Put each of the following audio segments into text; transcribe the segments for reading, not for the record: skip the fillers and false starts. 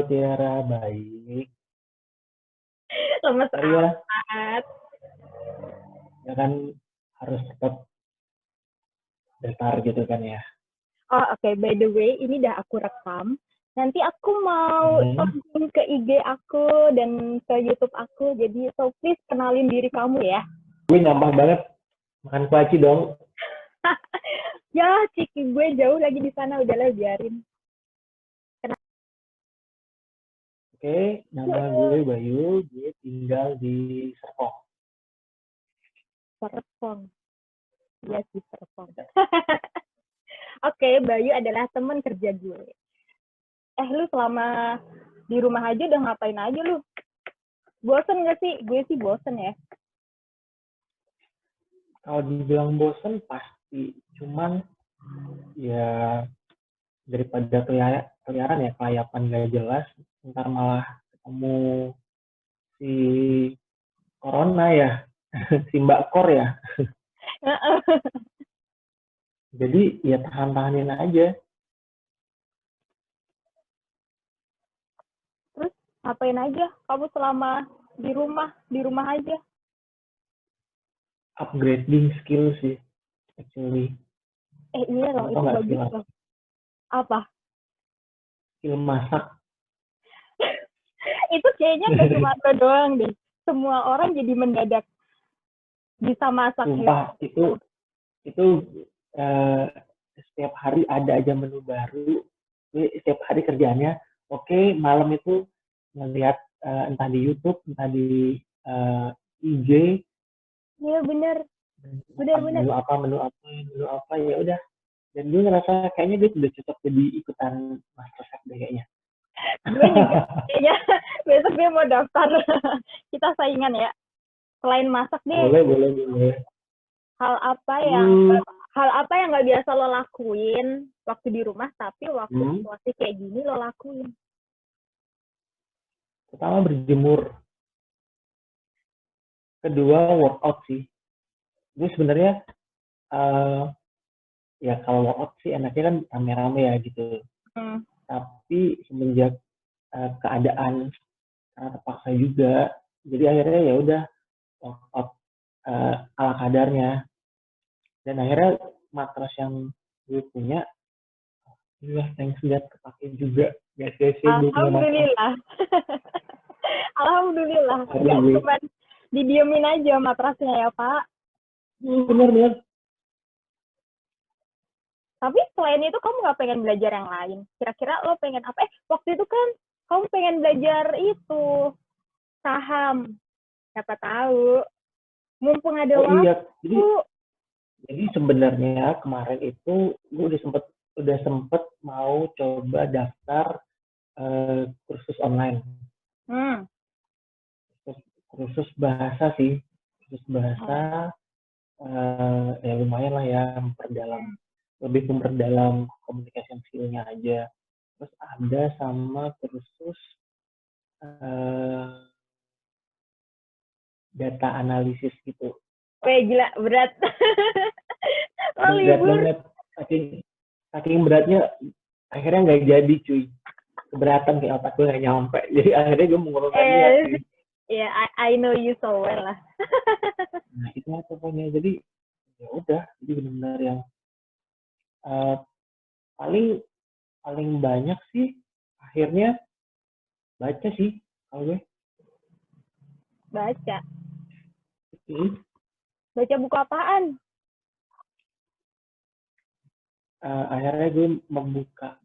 Tiara, baik. Lemes Sorry ya, amat. ya kan harus tetap datar gitu kan ya. Oh, oke. By the way, ini udah aku rekam. Nanti aku mau posting ke IG aku dan ke YouTube aku. Jadi, so please kenalin diri kamu ya. Gue nyampah banget makan kuaci dong. Ya, ciki gue jauh lagi di sana. Udahlah, biarin. Oke, nama gue Bayu, gue tinggal di Serpong. Serpong. Iya sih, Serpong. Oke, Bayu adalah teman kerja gue. Lu selama di rumah aja udah ngapain aja lu? Bosen gak sih? Gue sih bosen ya. Kalau dibilang bosen pasti, cuman ya daripada keliaran ya kelayapan gak jelas, ntar malah ketemu si Corona ya, si Mbak Kor ya. Jadi ya tahan-tahanin aja. Terus ngapain aja kamu selama di rumah aja? Upgrading skill sih, actually. Iya loh, itu bagus loh. Apa? Skill masak. Itu kayaknya nggak cuma lo doang deh. Semua orang jadi mendadak bisa masak. Sumpah, itu setiap hari ada aja menu baru. Setiap hari kerjaannya, oke, malam itu ngeliat entah di YouTube, entah di IG. Iya bener. Menu apa, ya udah. Dan gue ngerasa kayaknya gue sudah cocok jadi ikutan MasterChef deh kayaknya. Gue juga kayaknya besok gue mau daftar. Kita saingan ya. Selain masak deh. Boleh. Hal apa yang nggak biasa lo lakuin waktu di rumah tapi waktu situasi kayak gini lo lakuin? Pertama berjemur. Kedua workout sih. Gue sebenarnya ya kalau workout sih enaknya kan rame-rame ya gitu. Tapi semenjak keadaan karena terpaksa juga, jadi akhirnya ya udah workout ala kadarnya. Dan akhirnya matras yang gue punya, thanks lihat kepake juga. Alhamdulillah. Alhamdulillah. Gak cuma didiemin aja matrasnya ya Pak. Bener. Tapi selain itu kamu nggak pengen belajar yang lain? Kira-kira lo pengen apa? Waktu itu kan kamu pengen belajar itu saham. Siapa tahu. Mumpung ada waktu. Iya. Jadi sebenarnya kemarin itu gue udah sempet mau coba daftar kursus online. Kursus bahasa sih. Kursus bahasa ya lumayan lah ya, lebih memperdalam communication skill-nya aja. Terus ada sama kursus data analisis gitu. Gila, berat. Berat banget. Saking beratnya, akhirnya nggak jadi cuy. Keberatan kayak otak gue nggak nyampe. Jadi akhirnya gue mengurungkan niat sih. Yeah, I know you so well lah. Nah itu pokoknya. Jadi ya udah. Jadi benar-benar yang paling banyak sih akhirnya baca sih kalau gue. Baca. Baca buku apaan? Akhirnya gue membuka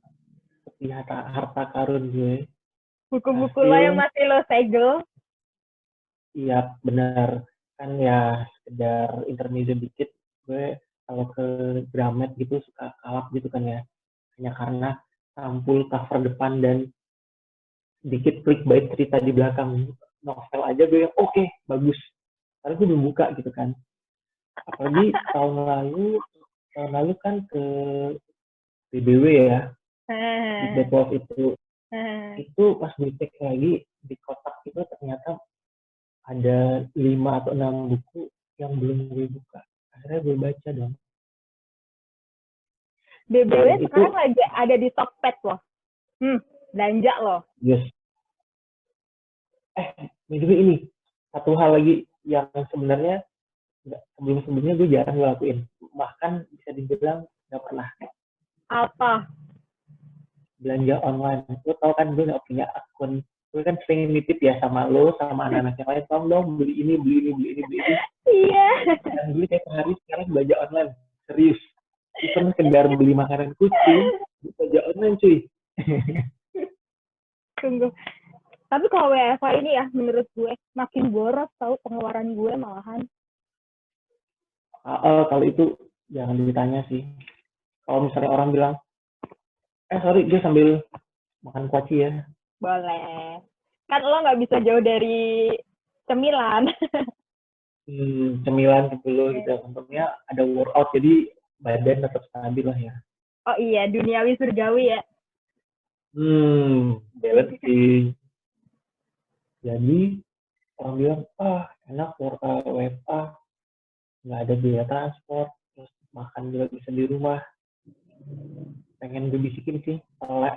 peti harta karun gue. Buku-buku lo yang masih lo segel? Iya benar. Kan ya sekedar intermezzo dikit. Gue kalau ke Gramet gitu suka kalap gitu kan ya. Hanya karena sampul cover depan dan sedikit clickbait cerita di belakang novel aja gue yang oke, bagus. Karena gue belum buka gitu kan. Apalagi tahun lalu kan ke BBW ya, di Depok itu pas dicek lagi di kotak itu ternyata ada 5 atau 6 buku yang belum gue buka. Akhirnya gue baca dong. BBW sekarang lagi ada di Tokped loh. Belanja loh. Yes. By the way, ini satu hal lagi yang sebenarnya sebelum-sebelumnya gue jarang ngelakuin. Bahkan bisa dibilang nggak pernah. Apa? Belanja online. Lo tau kan gue nggak punya akun. Gue kan sering nitip ya sama lo, sama anak-anak yang lain. Tolong dong beli ini, beli ini, beli ini, beli ini. Iya. Dan beli tiap hari sekarang belanja online. Serius. Even sekedar beli makanan kucing, belanja online cuy. Tunggu. Tapi kalau WFH ini ya, menurut gue makin boros tahu pengeluaran gue malahan. Kalau itu jangan ditanya sih. Kalau misalnya orang bilang, sorry, gue sambil makan kuaci ya. Boleh. Kan lo nggak bisa jauh dari cemilan. Cemilan gitu gitu. Untungnya ada workout, jadi badan tetap stabil lah ya. Oh iya, duniawi surgawi ya. Balancing. Jadi orang bilang, enak workout WFA, nggak ada biaya transport, terus makan juga bisa di rumah. Pengen gue bisikin sih, oleh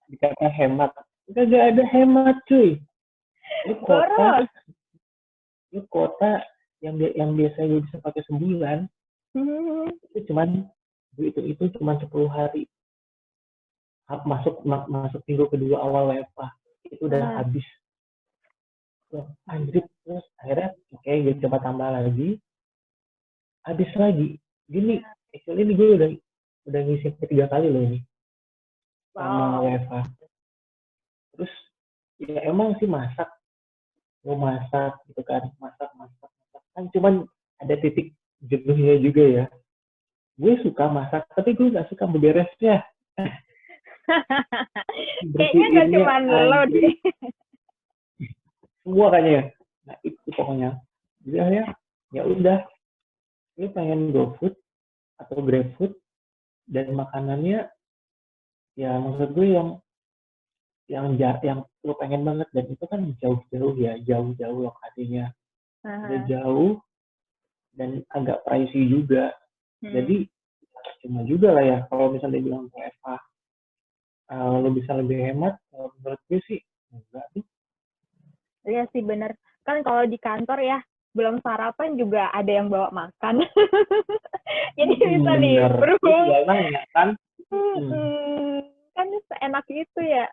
dikata hemat, nggak ada hemat cuy. Ini kota yang biasa gue bisa pakai sebulan, itu cuman itu cuma 10 hari. Masuk minggu kedua awal WFA itu udah habis. Anjir, terus akhirnya gue coba tambah lagi, habis lagi. Gini, actually ini gue udah ngisi 3 kali loh ini sama WFA. Terus ya emang sih masak gitu kan, masak kan, cuman ada titik jenuhnya juga ya. Gue suka masak, tapi gue nggak suka beberesnya. Kayaknya nggak cuma lo deh. Semua kayaknya. Nah itu pokoknya. Jadi akhirnya ya udah, gue pengen GoFood atau GrabFood, dan makanannya ya maksud gue yang lo pengen banget, dan itu kan jauh-jauh lokasinya. Udah jauh dan agak pricey juga. Jadi cuma juga lah ya kalau misalnya bilang WFH lo bisa lebih hemat, menurut gue sih enggak tuh. Iya sih bener. Kan kalau di kantor ya belum sarapan juga ada yang bawa makan. Jadi bisa nimbrung. Iya nanya kan. Kan seenak itu ya.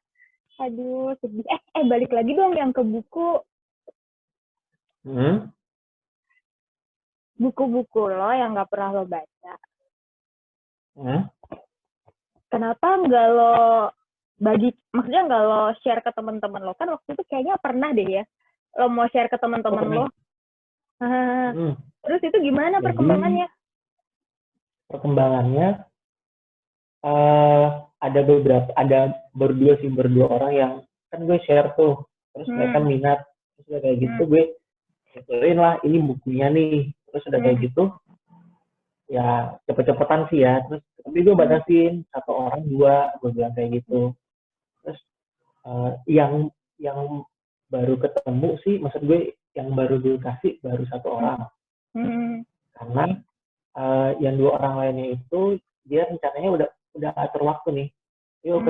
Aduh sedih. Balik lagi dong yang ke buku. Buku-buku lo yang nggak pernah lo baca. Kenapa nggak lo maksudnya nggak lo share ke teman-teman lo? Kan waktu itu kayaknya pernah deh ya, lo mau share ke teman-teman lo. Terus itu gimana perkembangannya? Perkembangannya ada berdua orang yang kan gue share tuh, terus mereka minat, terus kayak gitu gue betulin lah ini bukunya nih, terus udah kayak gitu ya cepet-cepetan sih ya, terus tapi gue batasin 1 orang 2, gue bilang kayak gitu. Terus yang baru ketemu sih, maksud gue yang baru gue kasih baru 1 orang, karena yang 2 orang lainnya itu dia rencananya udah atur waktu nih, yuk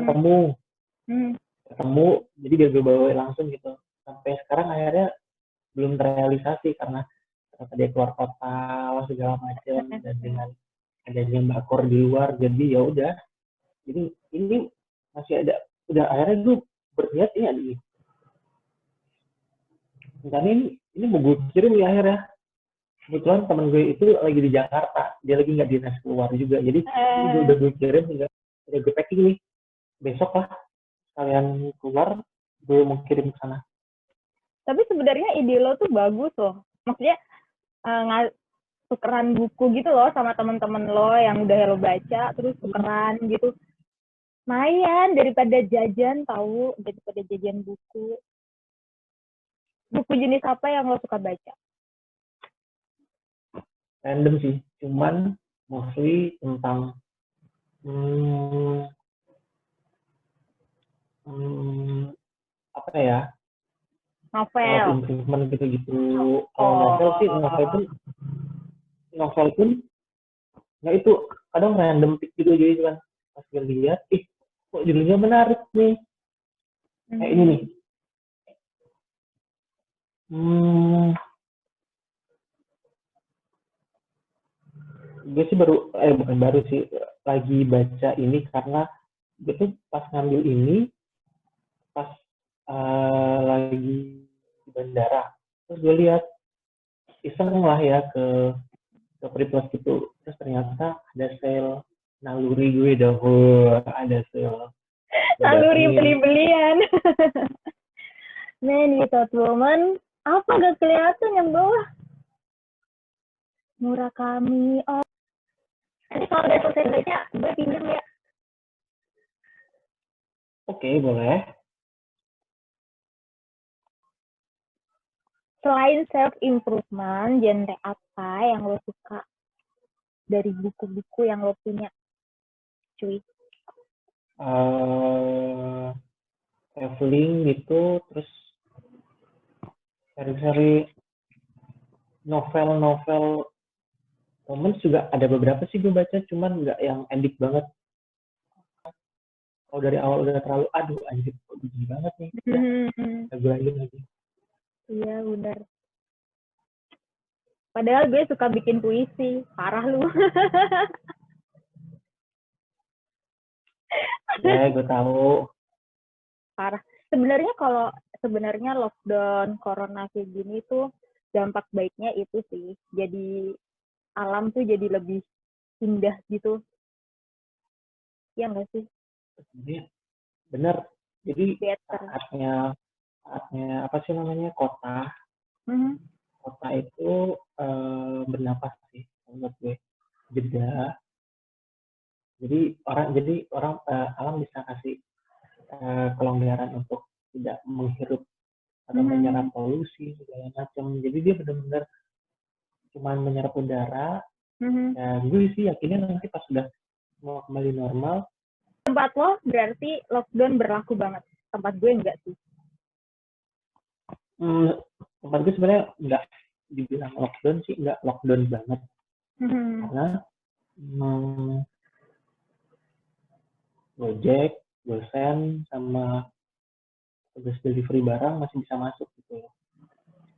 ketemu, jadi dia gue bawa langsung gitu. Sampai sekarang akhirnya belum terrealisasi karena dia keluar kota segala macam, dan dengan adanya bakor di luar, jadi ya udah, jadi ini masih ada, udah akhirnya gue berniat ini ini mau gue kirim ya. Akhirnya kebetulan temen gue itu lagi di Jakarta, dia lagi nggak dinas keluar juga, jadi udah gue kirim, udah gue packing nih, besok lah kalian keluar gue mau kirim ke sana. Tapi sebenarnya ide lo tuh bagus loh, maksudnya tukeran buku gitu loh sama teman-teman lo yang udah lo baca, terus tukeran gitu, lumayan daripada jajan buku. Buku jenis apa yang lo suka baca? Random sih, cuman mostly tentang apa ya, novel, improvement gitu-gitu. Novel pun ya itu kadang random pick gitu, jadi kan pas gue lihat kok judulnya menarik nih. Kayak ini nih. Gue sih bukan baru sih, lagi baca ini karena gue tuh pas ngambil ini pas lagi di bandara, terus gue lihat iseng lah ya ke Priplus gitu, terus ternyata ada sale naluri gue dong, ada sale. Naluri beli-belian. Man Without Woman, apa gak kelihatan yang bawah? Murakami, oh. Nanti kalau udah selesai baca, gue pinjam ya. Oke, boleh. Selain self-improvement, genre apa yang lo suka dari buku-buku yang lo punya, cuy? Traveling gitu, terus seri-seri novel-novel romance juga ada beberapa sih gue baca, cuman nggak yang edik banget. Kalau dari awal udah terlalu, aduh anjir, kok begini banget nih. Lagi. Iya, benar. Padahal gue suka bikin puisi, parah lu. Ya, gue tahu. Parah. Sebenarnya lockdown, corona kayak gini tuh dampak baiknya itu sih. Jadi alam tuh jadi lebih indah gitu. Iya nggak sih? Bener. Jadi saatnya apa sih namanya, kota itu bernapas sih menurut gue, jeda. Jadi orang alam bisa kasih kelonggaran untuk tidak menghirup atau menyerap polusi segala macam. Jadi dia benar-benar cuma menyerap udara. Dan gue sih yakinnya nanti pas sudah mau kembali normal. Tempat lo berarti lockdown berlaku banget. Tempat gue enggak sih. Tempat gue sebenarnya enggak dibilang lockdown sih, enggak lockdown banget. Karena Gojek, GoSend, sama tugas delivery barang masih bisa masuk gitu.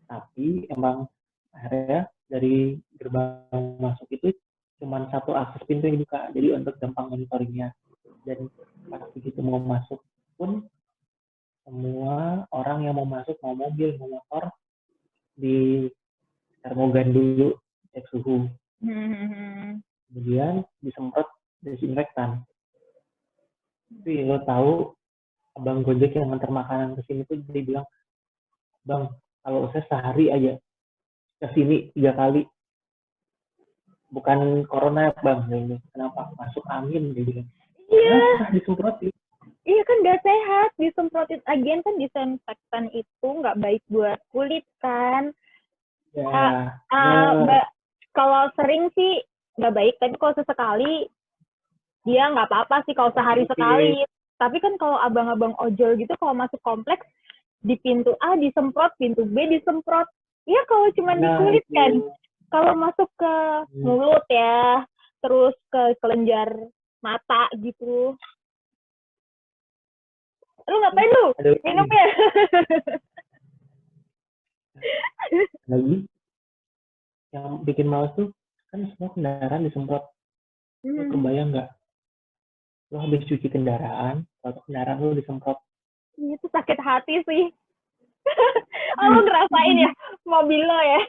Tapi emang akhirnya dari gerbang masuk itu cuma satu akses pintu yang dibuka, jadi untuk gampang monitoringnya. Dan pas begitu mau masuk pun semua orang yang mau masuk, mau mobil, mau motor, di termogan dulu, cek suhu. Kemudian disemprot desinfektan. Tapi lo tahu abang Gojek yang nganter makanan ke sini tuh dia bilang, bang, kalau saya sehari aja ke sini 3 kali, bukan corona bang, ini kenapa masuk angin dia bilang. Iya. Disemprotin. Iya kan gak sehat, disemprotin agen kan disinfektan itu nggak baik buat kulit kan. Ya. Kalau sering sih nggak baik, tapi kalau sesekali dia nggak apa-apa sih kalau sehari sekali. Tapi kan kalau abang-abang ojol gitu kalau masuk kompleks di pintu A disemprot, pintu B disemprot. Iya kalau cuma di kulit kan. Kalau masuk ke mulut ya, terus ke kelenjar mata gitu. Lu ngapain lu? Minum ya? Lagi yang bikin males tuh kan semua kendaraan disemprot. Lo kebayang nggak? Lo habis cuci kendaraan, atau kendaraan lo disemprot. Itu sakit hati sih. Oh, lo ngerasain ya mobil lo ya?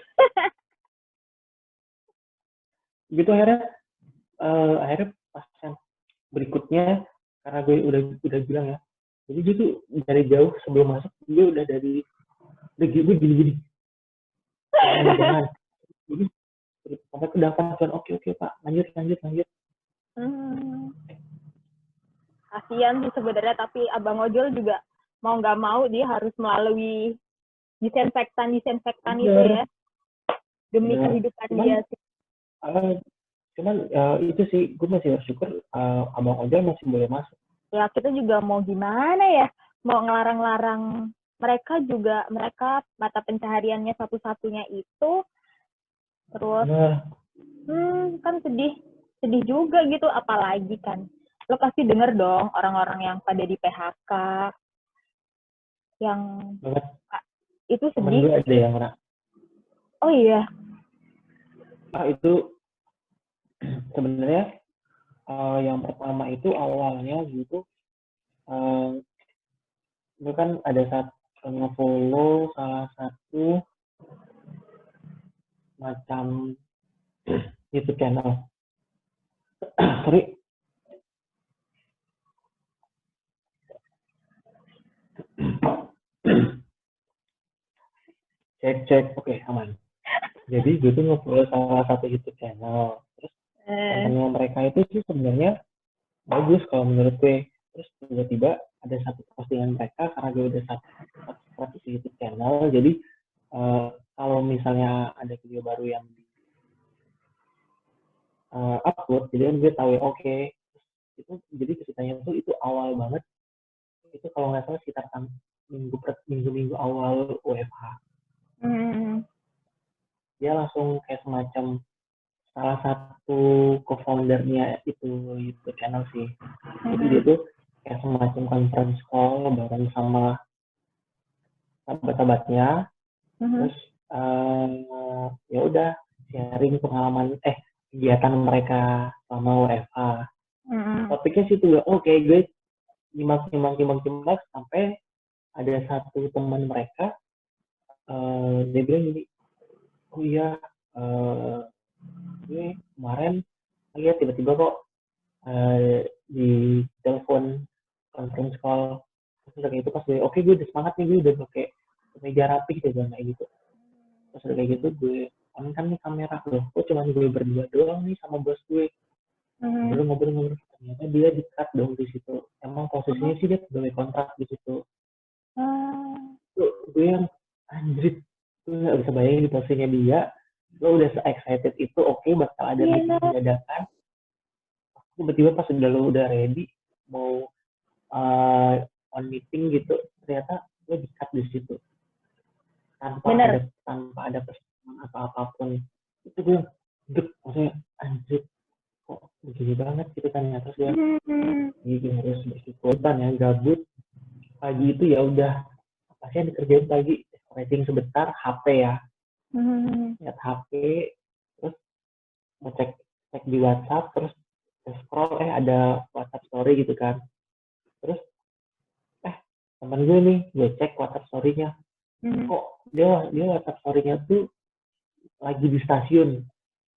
Gitu akhirnya pas yang berikutnya, karena gue udah bilang ya, jadi dia tuh dari jauh sebelum masuk dia udah gue gini jangan jadi sampai ke depan kan, oke pak, lanjut. Kasian sih sebenarnya, tapi abang ojol juga mau nggak mau dia harus melalui disinfektan itu ya demi kehidupan dia sih. Cuman itu sih gue masih bersyukur abang ojol masih boleh masuk. Ya kita juga mau gimana ya, mau ngelarang-larang mereka juga, mereka mata pencahariannya satu-satunya itu, terus kan sedih juga gitu, apalagi kan lo pasti denger dong orang-orang yang pada di PHK, yang Banget. itu Temen sedih. gue ada yang Oh iya. Itu sebenarnya yang pertama itu awalnya gitu, itu kan ada satu nge-follow salah satu macam YouTube channel. Sorry. Cek, oke, aman. Jadi gue tuh nge-follow salah satu YouTube channel. Terus kontennya mereka itu sih sebenarnya bagus kalau menurut gue. Terus tiba-tiba ada satu postingan mereka karena gue udah subscribe di YouTube channel. Jadi kalau misalnya ada video baru yang upload, jadi kan gue tahu ya oke. Itu jadi ceritanya tuh itu awal banget. Itu kalau nggak salah sekitar minggu-minggu awal WFH. Dia langsung kayak semacam salah satu co-foundernya itu YouTube channel sih. Jadi dia tuh kayak semacam conference call bareng sama sahabat-sahabatnya. Terus ya udah sharing pengalaman kegiatan mereka selama WFH. Topiknya sih tuh oke, gue nyimak sampai ada satu teman mereka dia bilang gini, oh iya gue kemarin lihat tiba-tiba kok di telepon conference call. Terus udah kayak gitu pas gue oke gue udah semangat nih, gue udah pakai meja rapih deh kayak gitu. Terus udah kayak gitu gue on kan nih kamera loh, kok cuma gue berdua doang nih sama bos gue. Ngobrol ternyata dia di-cut dong di situ. Emang posisinya sih dia pegawai kontrak di situ. Tuh gue yang anjir, gue nggak bisa bayangin di posisinya dia. Gue udah se-excited itu, oke bakal ada meeting dadakan. Tiba-tiba pas udah ready mau on meeting gitu, ternyata gue di-cut di situ tanpa ada pesan atau apapun. Itu gue maksudnya anjir kok begini banget gitu kan ya. Terus dia jadi harus bersyukuran ya, gabut pagi itu ya udah pasti yang dikerjain pagi scrolling sebentar HP ya, lihat HP, terus ngecek di WhatsApp, terus scroll ada WhatsApp story gitu kan. Terus teman gue nih, gue cek WhatsApp story-nya, kok dia WhatsApp story-nya tuh lagi di stasiun.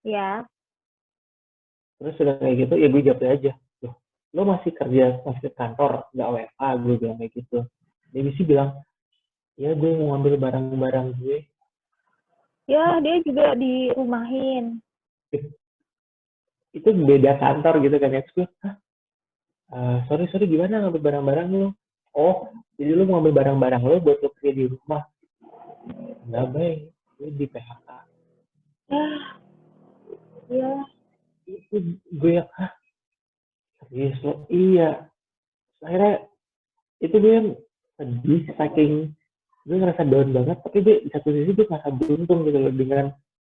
Ya. Terus udah kayak gitu ya gue jawab aja, lo masih kerja, masih ke kantor, nggak WFH, gue bilang kayak gitu. Dia sih bilang, ya gue mau ngambil barang-barang gue. Ya dia juga dirumahin. Itu beda kantor gitu kan ya. Terus gue, sorry gimana ngambil barang-barang lo? Oh, jadi lo mau ngambil barang-barang lo buat lo kerja di rumah? Enggak baik, gue di PHK. Iya. Itu gue yang, serius lo? Iya. Akhirnya itu gue yang sedih, saking gue ngerasa down banget, tapi gue di satu sisi gue ngerasa beruntung gitu loh dengan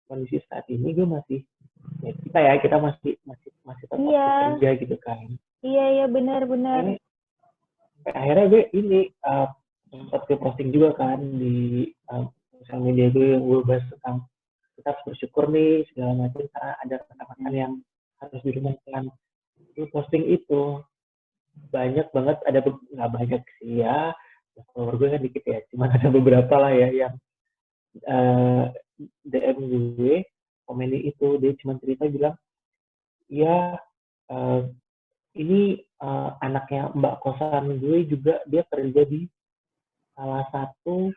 kondisi saat ini. Gue masih ya kita masih tetap bekerja gitu kan. Iya benar. Akhirnya gue ini sempat gue posting juga kan di sosial media gue yang gue bahas tentang kita harus bersyukur nih segala macam karena ada rekan-rekan yang harus dirumahkan. Gue posting itu banyak banget, ada nggak banyak sih ya, follower gue kan dikit ya, cuma ada beberapa lah ya yang DM gue komen itu. Dia cuma cerita bilang ya ini anaknya mbak kosan gue juga, dia kerja di salah satu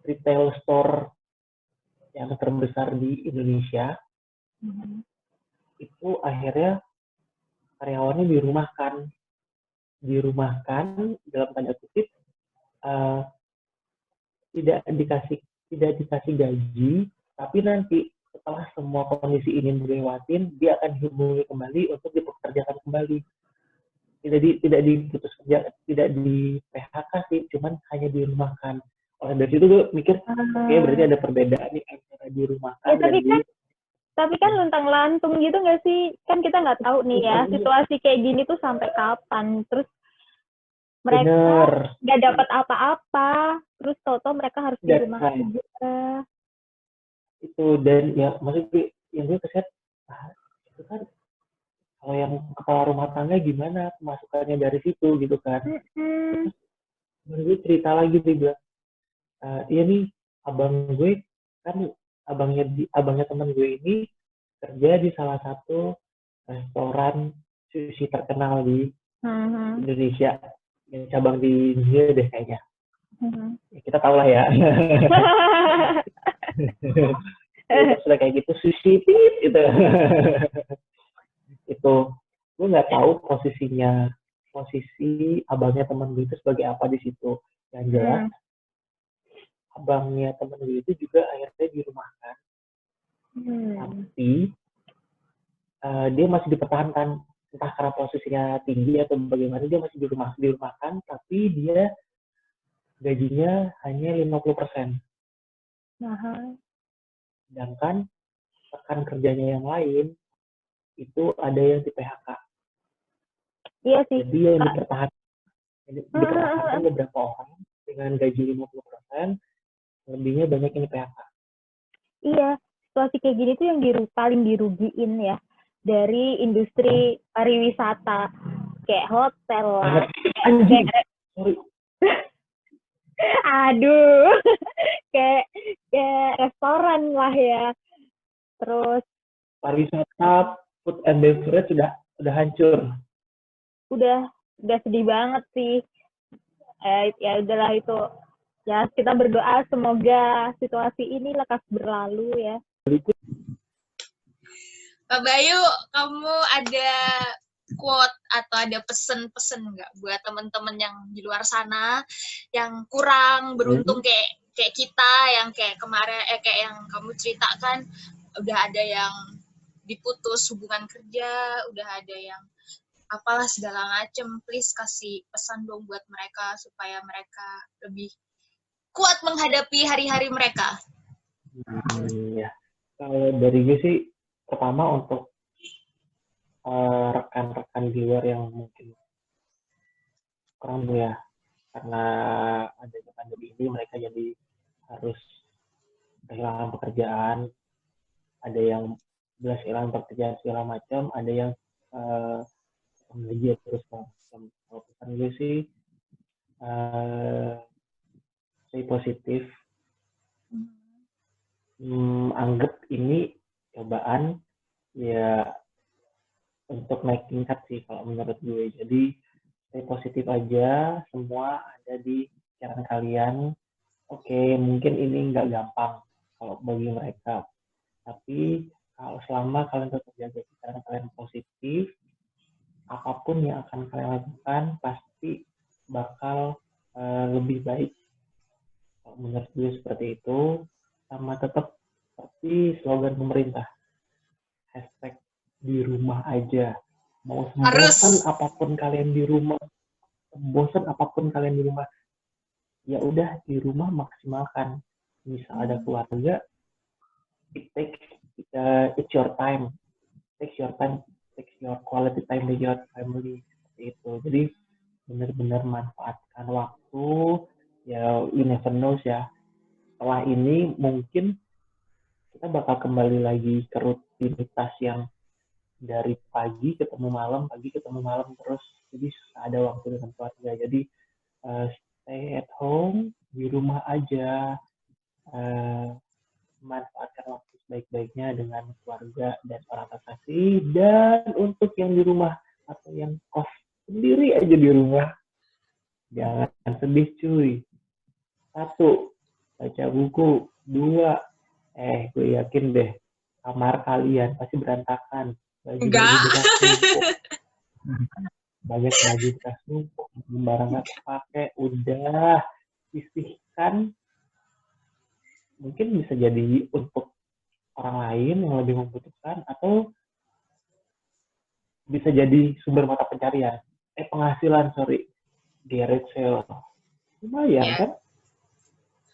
retail store yang terbesar di Indonesia. Itu akhirnya karyawannya dirumahkan dalam tanda kutip, tidak dikasih gaji, tapi nanti setelah semua kondisi ini dilewatin, dia akan dihubungi kembali untuk dipekerjakan kembali. Tidak diputus kerja, tidak di PHK sih, cuman hanya dirumahkan. Oleh dari itu gue mikir, oke berarti ada perbedaan nih antara dirumahkan dan Tapi kan luntang-lantung gitu nggak sih? Kan kita nggak tahu nih ya, situasi kayak gini tuh sampai kapan. Terus mereka Bener. nggak dapat apa-apa. Terus tau-tau mereka harus di That's rumah right. aja. Itu, dan ya maksudnya yang gue keset, itu kan kalau yang kepala rumah tangga gimana pemasukannya dari situ gitu kan. Mm-mm. Terus gue cerita lagi dia bilang, iya nih abang gue kan, abangnya teman gue ini kerja di salah satu restoran sushi terkenal di Mhm. Indonesia, yang cabang di India deh kayaknya. Mhm. Ya, kita tahu lah ya. Sudah kayak gitu sushi tip gitu. Itu gue nggak tahu posisi abangnya teman gue itu sebagai apa di situ. Yang jelas abangnya teman gue itu juga akhirnya dirumahkan, tapi dia masih dipertahankan, entah karena posisinya tinggi atau bagaimana, dia masih dirumahkan, tapi dia gajinya hanya 50%. Sedangkan rekan kerjanya yang lain itu ada yang di PHK. Iya sih. Jadi yang dipertahankan beberapa orang dengan gaji 50%, lebihnya banyak yang di PHK. Iya, situasi kayak gini tuh yang paling dirugiin ya dari industri pariwisata, kayak hotel lah. Anjing, sorry. Aduh, kayak restoran lah ya. Terus Pariwisata, food and beverage sudah hancur. udah sedih banget sih. Ya udahlah itu. Ya kita berdoa semoga situasi ini lekas berlalu ya. Pak Bayu, kamu ada quote atau ada pesan-pesan nggak buat teman-teman yang di luar sana yang kurang beruntung kayak kita, yang kayak kemarin kayak yang kamu ceritakan, udah ada yang diputus hubungan kerja, udah ada yang apalah segala macem. Please kasih pesan dong buat mereka supaya mereka lebih kuat menghadapi hari-hari mereka. Ya, kalau dari gue sih, pertama untuk rekan-rekan di luar yang mungkin kurang ya, karena adanya pandemi ini mereka jadi harus kehilangan pekerjaan, ada yang belas kehilangan pekerjaan segala macam, ada yang gaji terus macam. Kalau pesan gue sih, stay positif, anggap ini cobaan ya untuk naik tingkat sih kalau menurut gue. Jadi stay positif aja, semua ada di pikiran kalian. Oke, mungkin ini nggak gampang kalau bagi mereka, tapi kalau selama kalian tetap jaga pikiran kalian positif, apapun yang akan kalian lakukan pasti bakal lebih baik. Kalau menurut gue seperti itu. Sama tetap seperti slogan pemerintah, hashtag di rumah aja. Mau bosan apapun kalian di rumah, ya udah di rumah maksimalkan. Misal ada keluarga, it's your time, take your quality time with your family, seperti itu. Jadi benar-benar manfaatkan waktu. Ya, you never know ya. Setelah ini mungkin kita bakal kembali lagi ke rutinitas yang dari pagi ketemu malam terus. Jadi ada waktu dengan keluarga. Jadi stay at home, di rumah aja, manfaatkan waktu sebaik-baiknya dengan keluarga dan orang terkasih. Dan untuk yang di rumah atau yang kos sendiri aja di rumah, jangan sedih cuy. 1, baca buku. 2, gue yakin deh kamar kalian pasti berantakan, baju bekas numpuk, banyak baju bekas numpuk, barang nggak kepake. Udah sisihkan, mungkin bisa jadi untuk orang lain yang lebih membutuhkan, atau bisa jadi sumber mata pencarian, penghasilan, garage sale, lumayan kan.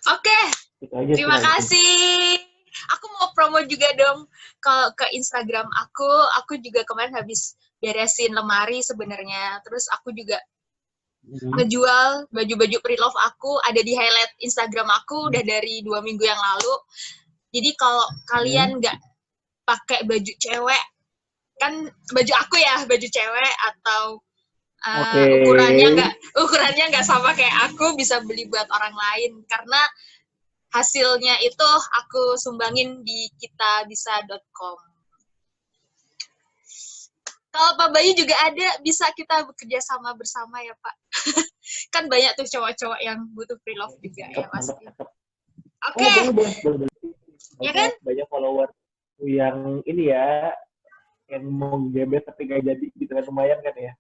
Oke. Terima kasih Aku mau promo juga dong ke Instagram aku juga kemarin habis beresin lemari sebenarnya, terus aku juga ngejual baju-baju pre-love aku, ada di highlight Instagram aku udah dari 2 minggu yang lalu. Jadi kalau kalian nggak pakai baju cewek, kan baju aku ya, baju cewek atau ukurannya nggak sama kayak aku, bisa beli buat orang lain karena hasilnya itu aku sumbangin di kitabisa.com. Kalau Pak Bayu juga ada, bisa kita bekerja sama bersama ya Pak. Kan banyak tuh cowok-cowok yang butuh pre-love juga ya pasti. Oke. Boleh. Ya kan? Banyak follower yang ini ya, yang mau gebet tapi gak jadi gitu kan, lumayan kan ya.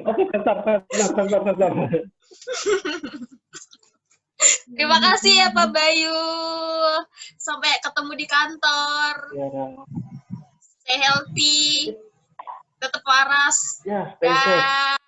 Oke, bentar. Terima kasih ya Pak Bayu. Sampai ketemu di kantor. Ya, Stay healthy. Tetap waras. ya, stay safe.